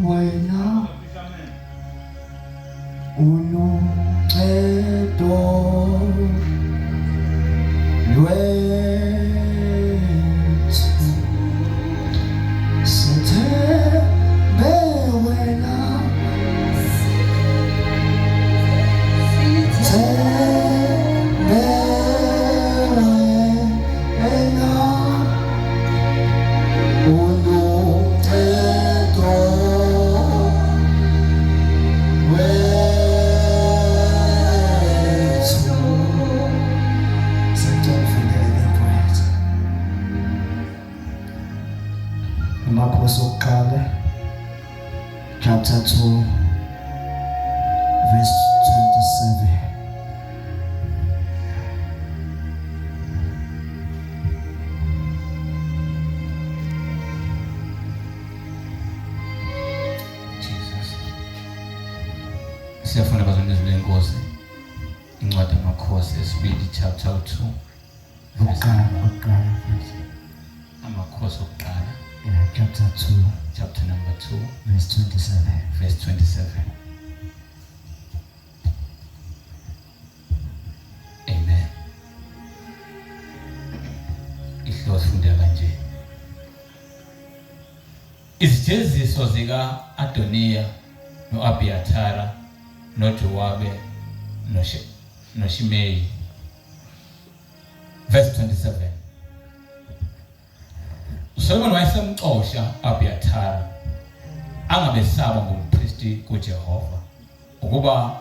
wena ununcedo lwethu sithembe wena Chapter 2, verse 27. Jesus. Siyafuna bazalwane benkosi incwadi yamakhosi esibili chapter 2. Amakhosi okuqala. Chapter 2. Chapter number 2, verse 27. Verse 27. Amen. Ihlo sifunda kanje. Izijeziso zika Adoniya noAbiyathara noJowabe noShimeyi. Verse 27. Solomon wayesemxosha Abiyathara angabesaba ngompristi kuJehova ukuba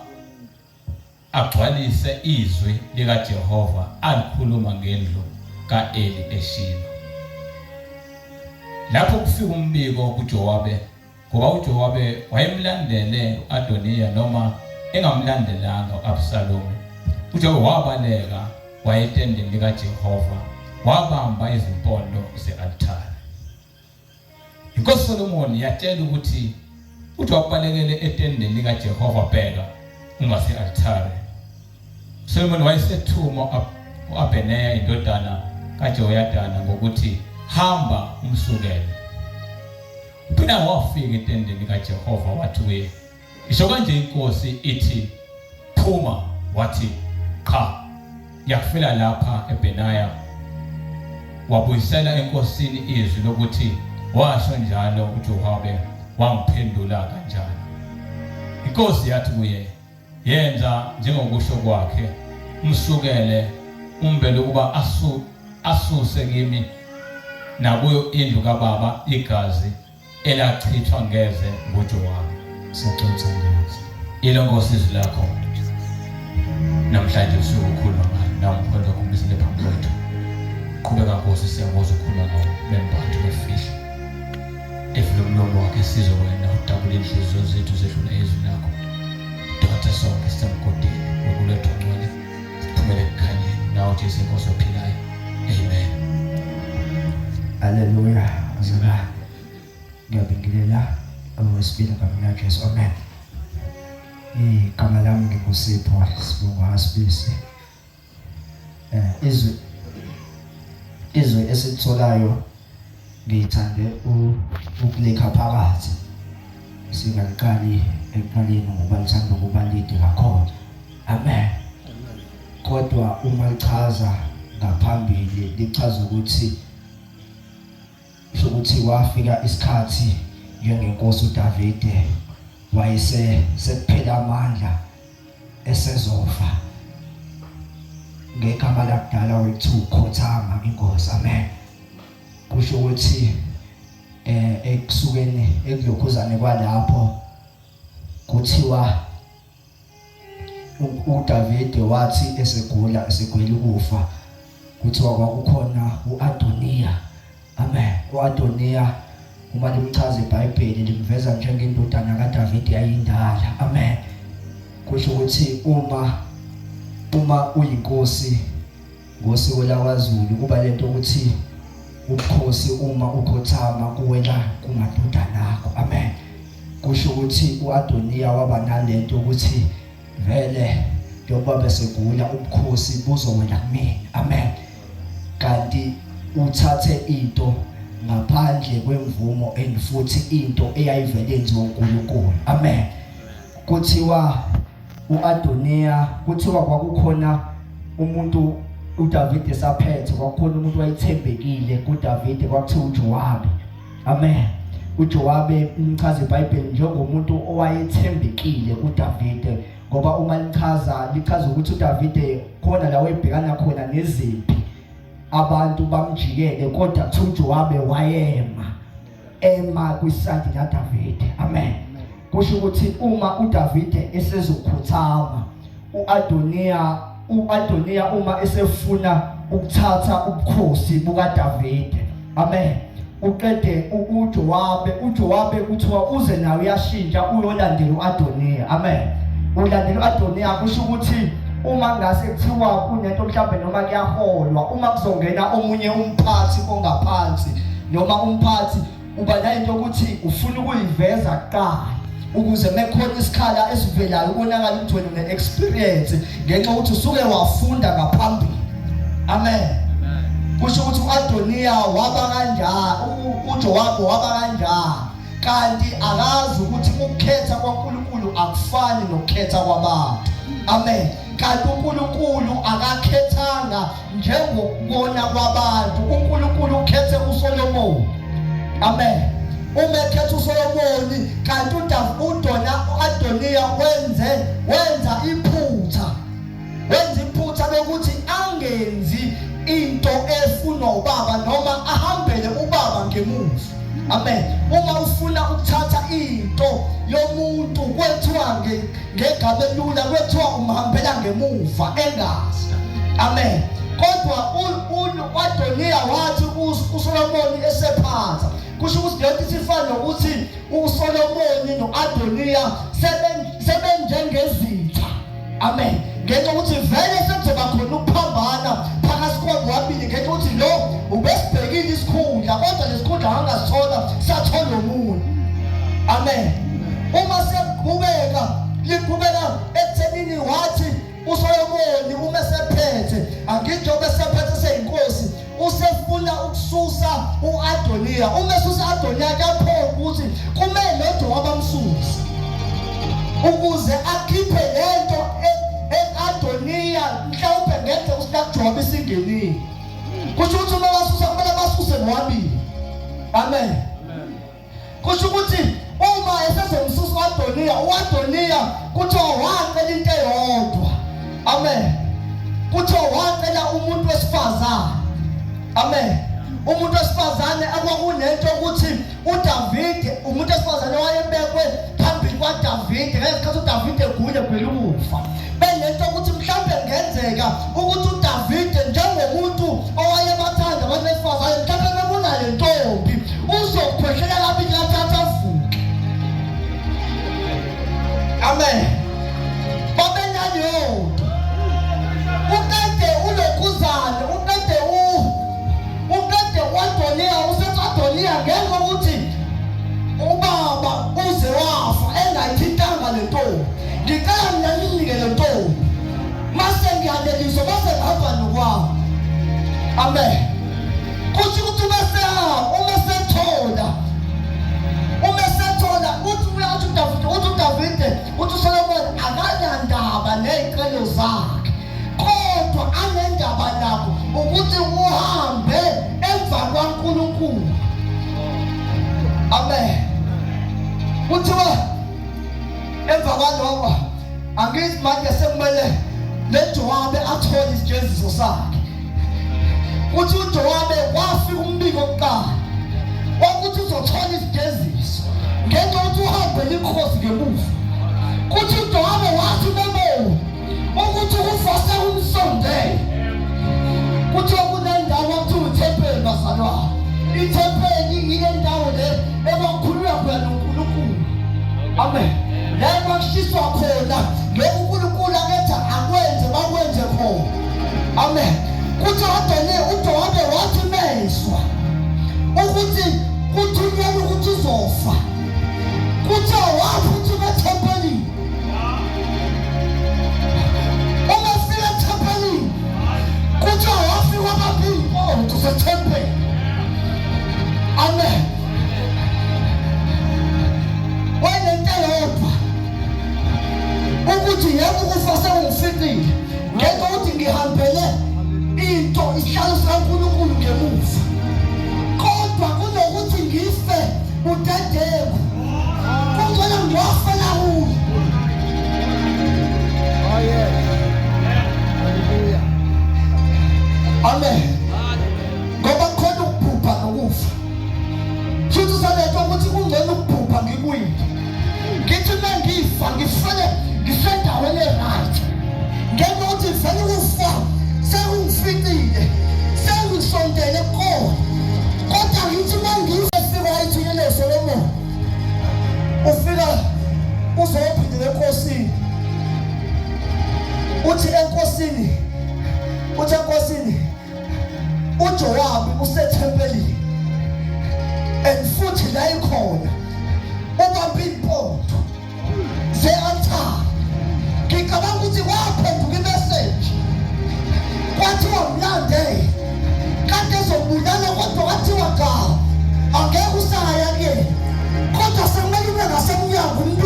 agcwalise izwi likaJehova alikhuluma ngendlu kaEli eShilo. Lapho kufika umbiko kuJowabe ngoba uJowabe wayemlandele uAdoniya noma engamlandelanga uAbsalomu. uJowabe wabaleka wayetendeni likaJehova wabamba izimpondo ze-altare. Inkosi Solomon yatshela ukuthi wabalekele etendeni likaJehova bheka ungase-altare. Solomon wayesethuma uAbeneya indodana kaJehoyadana ngokuthi hamba umsukele. Uphinde wafika etendeni likaJehova wathi kuye, isho kanje inkosi ithi phuma, wathi cha. Yakufela lapha eBenaya wabuyisela enkosini izwi lokuthi washo njalo uJowabe wangiphendula kanjani. Inkosi yathi kuye, yenza njengokusho kwakhe, umsukele umbele ukuba asuse kimi nakuyo indlu kababa igazi elachithwa ngeze nguJowabe. Sicotha ngiyazi ilo nkosi izwi lakho namhlanje usukhuluma ngayo namkhonza kumbisele phambi kwethu. Qhubeka Nkosi, siyabonga ukukhuluma ngawo lembatho befihla evule umlomo wakhe sizwe wena udabule inhliziyo zethu zedlula izwi lakho. Dotha sonke sisemgodini lokuletha ngcwele siphumele ekukhanyeni nawe Jesu Nkosi ophilayo. Amen. Hallelujah. Azaba ngiyabingelela abosibili ngamanye Jesu. Amen. Igama lami ngingusipho Sibonga Sibisi. Izwe esitholayo ngithande ukulekha phakathi singaqali ekuqaleni ngoba lithanda ukuba lide kakhulu. Amen. Kodwa uma lichaza ngaphambili lichaza ukuthi wafika isikhathi njengenkosi uDavide sekuphela amandla esezofa ngegama lakudala wethu ukhothama inkosi. Amen. Kusho ukuthi ekusukeni ekulokhuzane kwalapho kuthiwa uDavide wathi esegwele ukufa kuthiwa kwakukhona uAdoniya. Amen. uAdoniya uma limchaza iBhayibheli limveza njengendodana kaDavide yayindala. Amen. Kusho ukuthi uma uyinkosi ngosiko lakwaZulu kuba lento ukuthi ubukhosi uma ukhothama kuwela kumadodana akho. Amen. Kusho ukuthi uAdoniya waba nalento ukuthi vele njengoba besegula ubukhosi buzowela kumina. Amen. Kanti uthathe into ngaphandle kwemvumo and futhi into eyayivele yenziwa uNkulunkulu. Amen. Kuthiwa uAdoniya, kuthiwa kwakukhona umuntu uDavid esaphethe, kwakukhona umuntu wayethembekile kuDavid kwakuthiwa uJowabi. Amen. uJowabi umchaza iBhayibheli njengomuntu owayethembekile kuDavid, ngoba uma lichaza ukuthi uDavid khona la wayebhekana khona nezimpi, abantu bamjikele, kodwa uJowabi ema kwisandi laDavid. Amen. Kusho ukuthi uma uDavid esezokhuthama, uAdoniya uma esefuna ukuthatha ubukhosi bukaDavid, amen, uqede uJowabi kuthiwa uze nawe uyashintsha uyolandela uAdoniya. Amen. Ulandela uAdoniya kusho ukuthi uma ngase kuthiwa kunento mhlawumbe noma kuyaholwa, uma kuzongena omunye umphathi ongaphansi noma umphathi, uba nento ukuthi ufuna ukuyiveza kuqala ukuze mekhona isikhala esivelayo ubonakala ukuthi wena une-experience ngenxa ukuthi usuke wafunda ngaphambili. Amen. Kusho ukuthi uAdoniya waba kanjani, uJowabi waba kanjani, kanti akazi ukuthi ukukhetha kwaNkulunkulu akufani nokukhetha kwabantu. Amen. Kanti uNkulunkulu akakhethanga njengokubona kwabantu. uNkulunkulu ukhethe uSolomoni. Amen. Uma ekhetha uSolomoni, kanti uAdoniya wenza iphutha lokuthi angenzi into efuna ubaba noma ahambele ubaba ngemuva. Amen. Uma ufuna ukuthatha into yomuntu kwethiwa ngegama elula, kwethiwa umhambela ngemuva engazi. Amen. Kodwa uAdoniya wathi uSolomoni esephatha, kusho ukuthi leyo sifana nokuthi uSolomoni noAdoniya sebenjengezitha. Amen. Ngenxa ukuthi vele sekuzoba khona ukuphambana phakathi kwabo wabili, ngenxa ukuthi lo ubesibhekile isikhundla, kodwa lesikhundla angasithola sathola umuntu. Amen. Uma liqhubeka ekuthenini wathi uSolomoni uma esephethe, angithi njengoba esephethe seyinkosi, usefuna ukususa uAdoniya. Uma esusa uAdoniya kapho ukuthi kumele uJowabi amsuse ukuze akhiphe lento eAdoniya mhlawumbe ngeke uSiJowabi singenile. Kusho ukuthi uma basusa kumele basuse nowabili. Amen. Kusho ukuthi uma esezomsusa uAdoniya kuthiwa wacela into eyodwa. Amen. Kuthiwa wacela umuntu wesifazane. Amen. Umuntu wesifazane akwakunento ukuthi uDavid, umuntu wesifazane wayebekwe phambili kwaDavid ngesikhathi uDavid eguye kwelufa. Benento ukuthi mhlawumbe ngenzeka ukuthi uDavid njengomuntu owayebathanda abantu besifazane, mhlawumbe bebona le ntombi uzokhwehlela kabili kathathu avuke. Amen. Babenaleyo ukade ulokuzana, ukade uAdoniya useAdoniya ngenxa ukuthi ubaba uze wafa engayithintanga le ntombi. Ngicela mina ninike le ntombi, mase ngiyaneliswa base ngihamba nokwami. Amen. Kuthi ukuthi umesethola uthi uDavid uthi uSolomoni akanandaba ney'celo zakhe, kodwa anendaba nakho ukuthi uhambe emva kwaNkulunkulu. Amen. Kuthiwa emva kwalokho angithi manje sekumele noJowabi athole isijeziso sakhe. Kuthi uJowabi wafika umbiko kuqala ukuthi uzothola isijeziso ngenxa yokuthi uhambele inkosi ngemuva. Kuthi uJowabi wathi uMemory ukuthi ukufa sekumsondele. Kuthiwa kunendawo okuthiwa uthempeli bazalwane. Ithempeli ile ndawo le ekwakhulunywa khona noNkulunkulu. Amen. La ekwashiswa khona lokhu uNkulunkulu akethi akwenze bakwenze khona. Amen. Kuthi uJowabi wathi mezwa ukuthi kuthunyelwe ukuthi uzofa. Kuthi waphuma ethempelini. Uma fika ethempelini kuthi wafika ababili kusethempeli.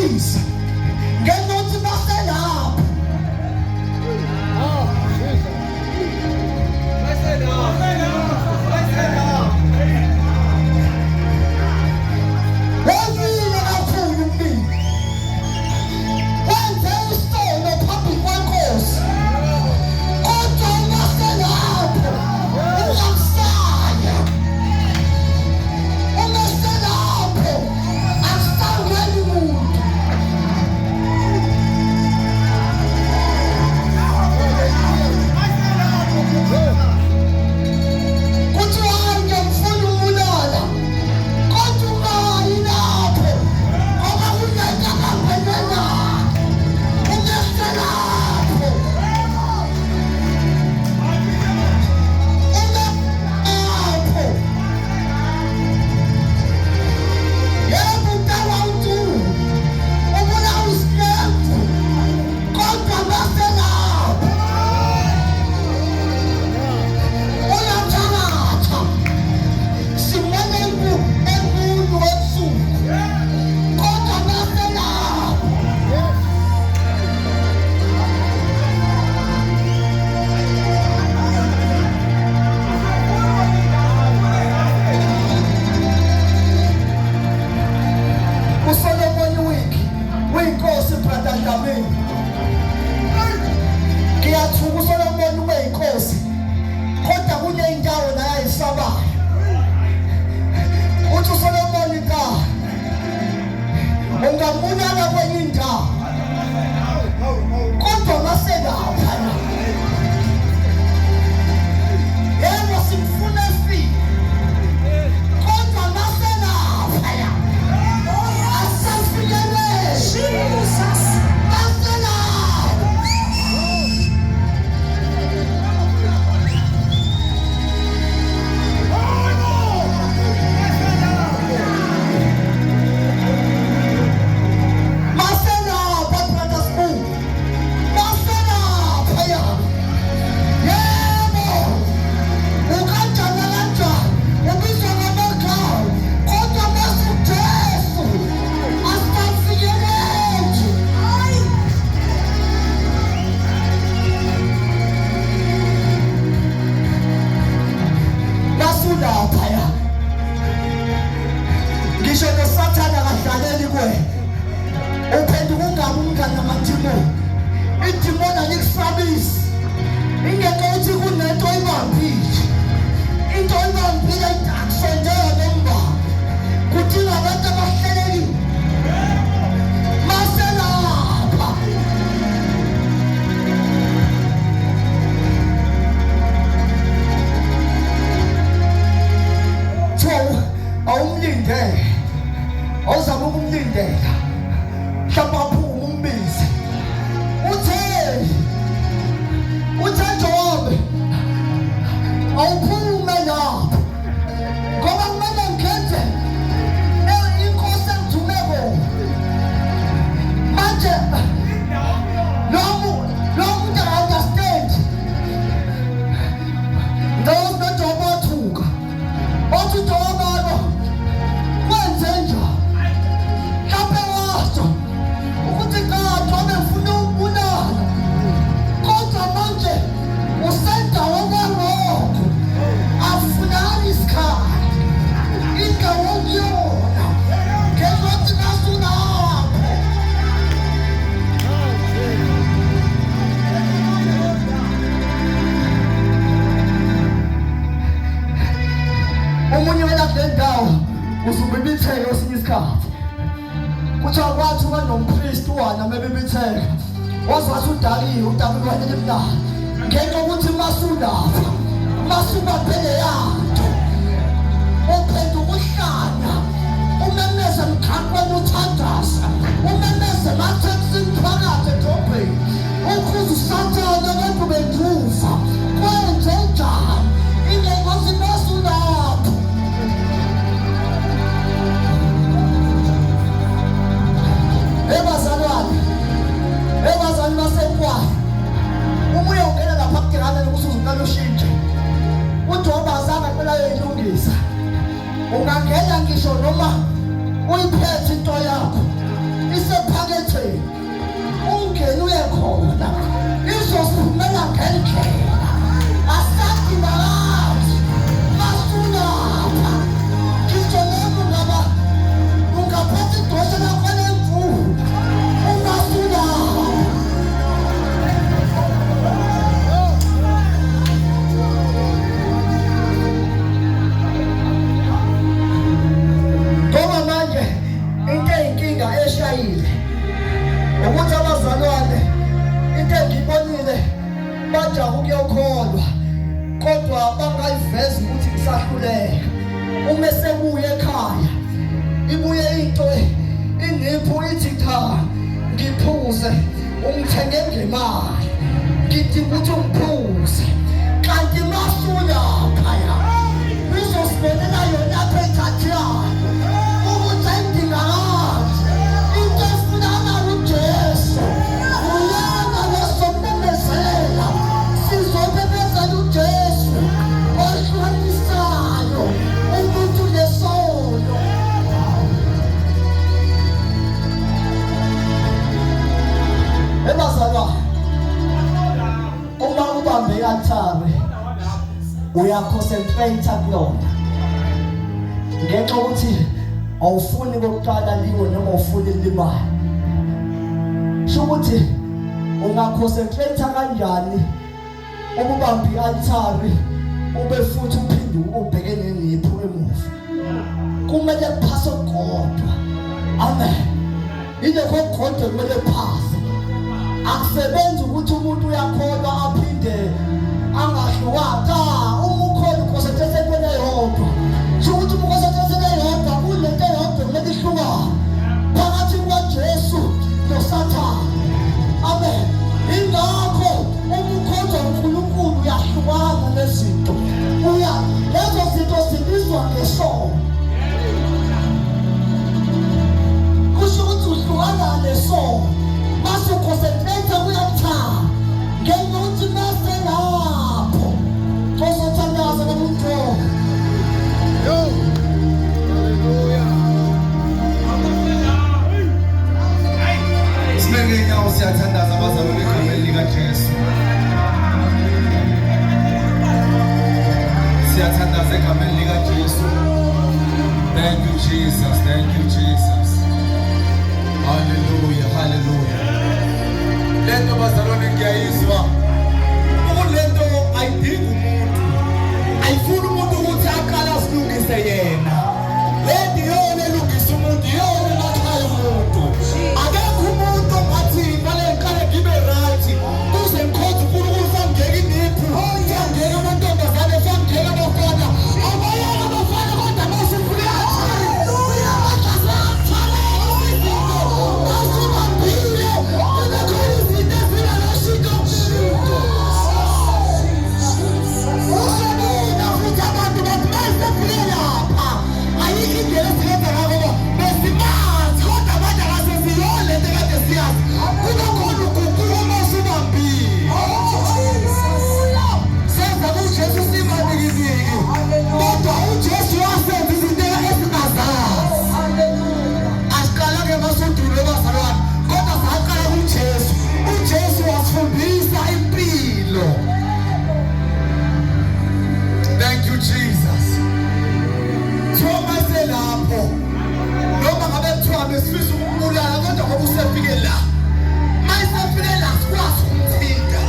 umbisa ngenothi baselapha wazile kakhulu umbili wenze isono phambi kwenkosi kodwa ungaselapho ungamsaya ungaselapho akusangeni muntu kuthi hayi ngiyamfuna umbulala kodwa ungayi lapho ngoba kunento akangena ungaselapho ungaselapho yebo utawa utu ubona usilembu kodwa ungaselapho uyamthabatha simone enkulu webusuku kodwa ungaselapho uSolomon uyinkosi brother Dlamini ngiyathuka uSolomon ube yinkosi kodwa kuneyindawo la ayisabayo uthi uSolomon ka ungambulala kwenye indawo kodwa ngaselapha yebo simfuna efile kodwa ngaselapha asafikelele Jesus ngaselapha maselapha brother Sbu maselapha ya yebo ukanjani kanjani ubizwa ngamagama kodwa bese uJesu asifikelele hayi masulapha ya ngisho noSathane akadlaleli kuwe uphenduka ungabi umngane namadimoni idimoni alikusabisi ingeke uthi kunento oyibambile into oyibambile akusondele emva kudinga abantu abahlelekile maselapha awumlindele awuzama ukumlindela mhlawumbe aphuma umbize uthe Jobe awuphume lapho ngoba kumele ngikhethe inkosi engithumeko manje lo muntu understand noJobe wathuka othi Jobe kwenze njani mhlawumbe washo ukuthi cha Jobe ngifuna ukubulala kodwa manje usendaweni yangoko afunani isikhathi indawo kuyona ngezothi nasulapho omunye wena kule ndawo uzubibitheka kwesinye isikhathi kuthiwa kwathi uba nompristi wana mebibitheka wazathi udaliwe udabukwanyele emnandi ngenxa yokuthi masulapha masubambele yanto uphenduka uhlanya umemeze emkhankweni uthandaza umemeze mathekisini phakathi edrobheni ukhuza uSathane abantu benduva kwenze njani ingengozi masulapha ebazalwane basenkwayo umuye ungena lapha kutirana nokusuza uqala ushintshe uJobe azange phela uyilungisa ungangena ngisho noma uyiphethe into yakho isephaketheni ungene uye khona izosiphumela ngendlela asathi nakazi masulapha ngisho noma ungaphatha idosha lakho lemfuyo ungasulapha. Ngoba manje into eyinkinga eshayile ukuthi abazalwane into engibonile bajaha ukuyokholwa kodwa bangayivezi ukuthi ngisahluleka. Uma sebuye ekhaya ibuye into ingipho ithi cha ngiphuze ungithenge ngemali ngithi ukuthi ungiphuze kanti masulapha ya uzosibonela yona apha ethathayo ukuthi ayidingakazi into efunana uJesu uyanga lesomemezela sizobemezela uJesu ohlonisayo umuntu lesono. Ebazalwane uma ubambe i-altar uyaconcentrate kuyona ngenxa ukuthi awufuni kokuqala liwe noma ufuni limali. Sho ukuthi ungaconcentrate kanjani ukubamba i-altar ube futhi uphinde ubheke nengipho emuva kumele kuphase kodwa. Amen. Ilekho kodwa kumele kuphase. Akusebenzi ukuthi umuntu uyakholwa aphinde angahlukanga. Uma ukholwa uconcentrate entweni eyodwa sho ukuthi uma uconcentrate entweni eyodwa kulento eyodwa kumele ihlukane phakathi kukaJesu noSathane. Amen. Ingakho uma ukholwa uNkulunkulu uyahlukana nezinto lezo zinto zibizwa ngesono. Kusho ukuthi uhlukana nesono mase uconcentrate kuyaltar ngenxa ukuthi mase lapho uzothandaza nomuntu. Sibenge inyawo siyathandaza abazalwane egameni likaJesu. Siyathandaza egameni likaJesu. Thank you Jesus, thank you Jesus. Hallelujah, hallelujah. Lento bazalwane ngiyayizwa. Ukulento ayidingi umuntu. Ayifuni umuntu ukuthi aqala asilungise yena. Lento yona elungisa umuntu, yona elakhaya umuntu. Akekho umuntu ongathi ngale ngiqale ngibe right. Kuze ngikhothe uNkulunkulu sangeka iniphu. Sangeka amantombazane, sangeka abafana. Abayeka abafana kodwa basifuna. Hallelujah. Thank you, Jesus. Thoma selapho. Noma ngabe kuthiwa besifisa ukubulala kodwa ngoba usefike la. Mayisefike la sikwazi ukumthinta.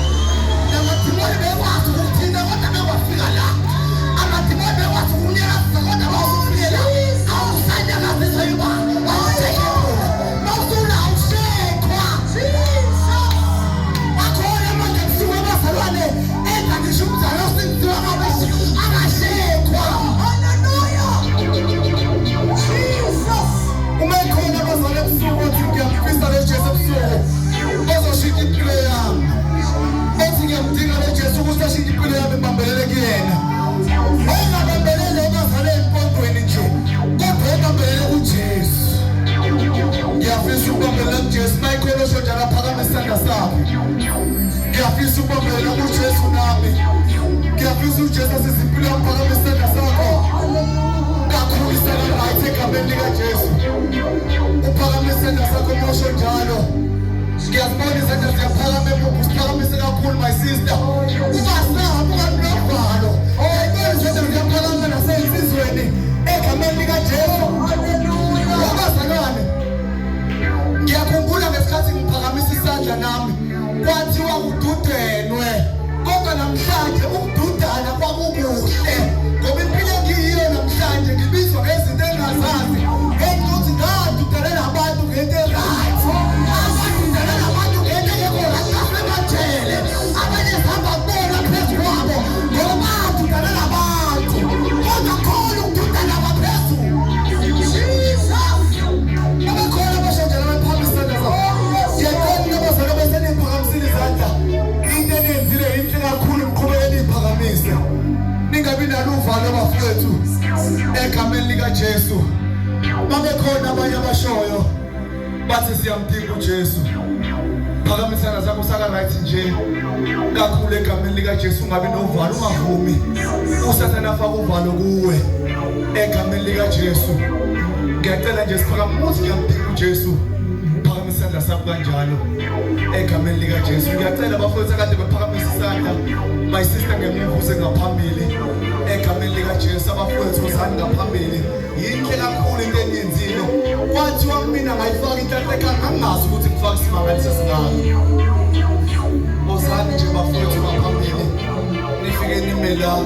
Namadimoni bekwazi ukumthinta kodwa bengafika la. Amadimoni bekwazi ukunyakaza kodwa bawufike la. Awusanyakaziswa yiba. Awusekho. Mawusula awusekho. Jesus. Akhona manje kusuka abazalwane enza ngisho umzalo osinziwa ngabesi. Hallelujah. Jesus. Uma ekhona abazalwane egameni likaJesu. Babekhona abanye abashoyo bathi siyamdinga uJesu. Phakamisana zakho saka right nje kakhulu egameni likaJesu, ungabi novalo, ungavumi usathana afaka uvalo kuwe egameni likaJesu. Ngiyacela nje siphakamise ngiyamdinga uJesu. Phakamisa isandla sakho kanjalo egameni likaJesu. Ngiyacela abafowethu akade bephakamisa isandla, my sister ngemuva uze ngaphambili egameni likaJesu. Abafowethu uzani ngaphambili. Yinhle kakhulu into eniyenzile. Kwathiwa mina ngayifaka inhlanhla ekhanda, angazi ukuthi ngifaka isimangaliso singaki. Uzani nje bafowethu ngaphambili, nifike nime la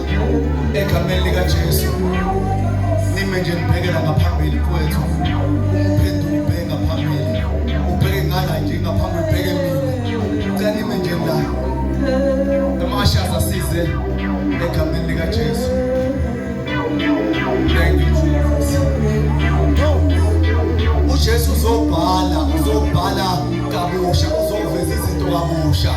egameni likaJesu. Nime nje nibhekela ngaphambili kwethu. Uphendule ubheke ngaphambili, ubheke ngala nje ngaphambili, ubheke mina. Ngicela nime nje la. Amashaza asize egameni likaJesu. Thank you Jesus. uJesu uzobhala kabusha, uzoveza izinto kabusha.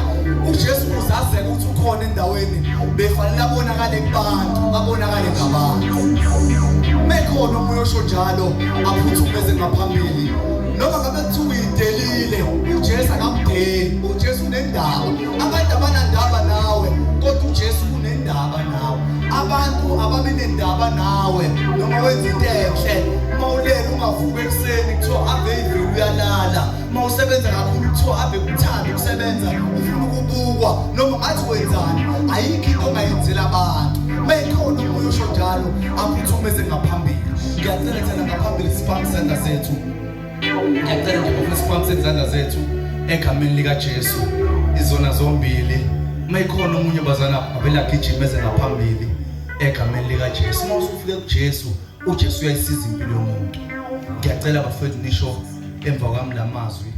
uJesu uzazeke ukuthi ukhona endaweni befanele abonakale kubantu, abonakale ngabantu. Mekhona umoya osho njalo aphuthumeze ngaphambili. Noma ngabe kuthiwa uyidelile, uJesu akamdeli. uJesu unendaba. Abantu abanandaba nawe, kodwa uJesu unendaba nawe. Abantu ababenendaba nawe noma wenza into enhle, mawulela ungavuka ekuseni kuthiwa ave iveli uyalala, mawusebenza kakhulu kuthiwa ave uthanda ukusebenza, ufuna ukubukwa noma ngathi wenzani, ayikho into ongayenzela abantu. Mekhona umoya osho njalo aphuthumeze ngaphambili. Ngiyacela thina ngaphambili siphakamise izandla zethu. Ngiyacela nje bafuna siphakamise izandla zethu egameni likaJesu. Izona zombili. Mekhona umunye bazana abela gijimeze ngaphambili egameni likaJesu. Mawusufike kuJesu, uJesu uyayisiza impilo yomuntu. Ngiyacela bafethu nisho emva kwami lamazwi.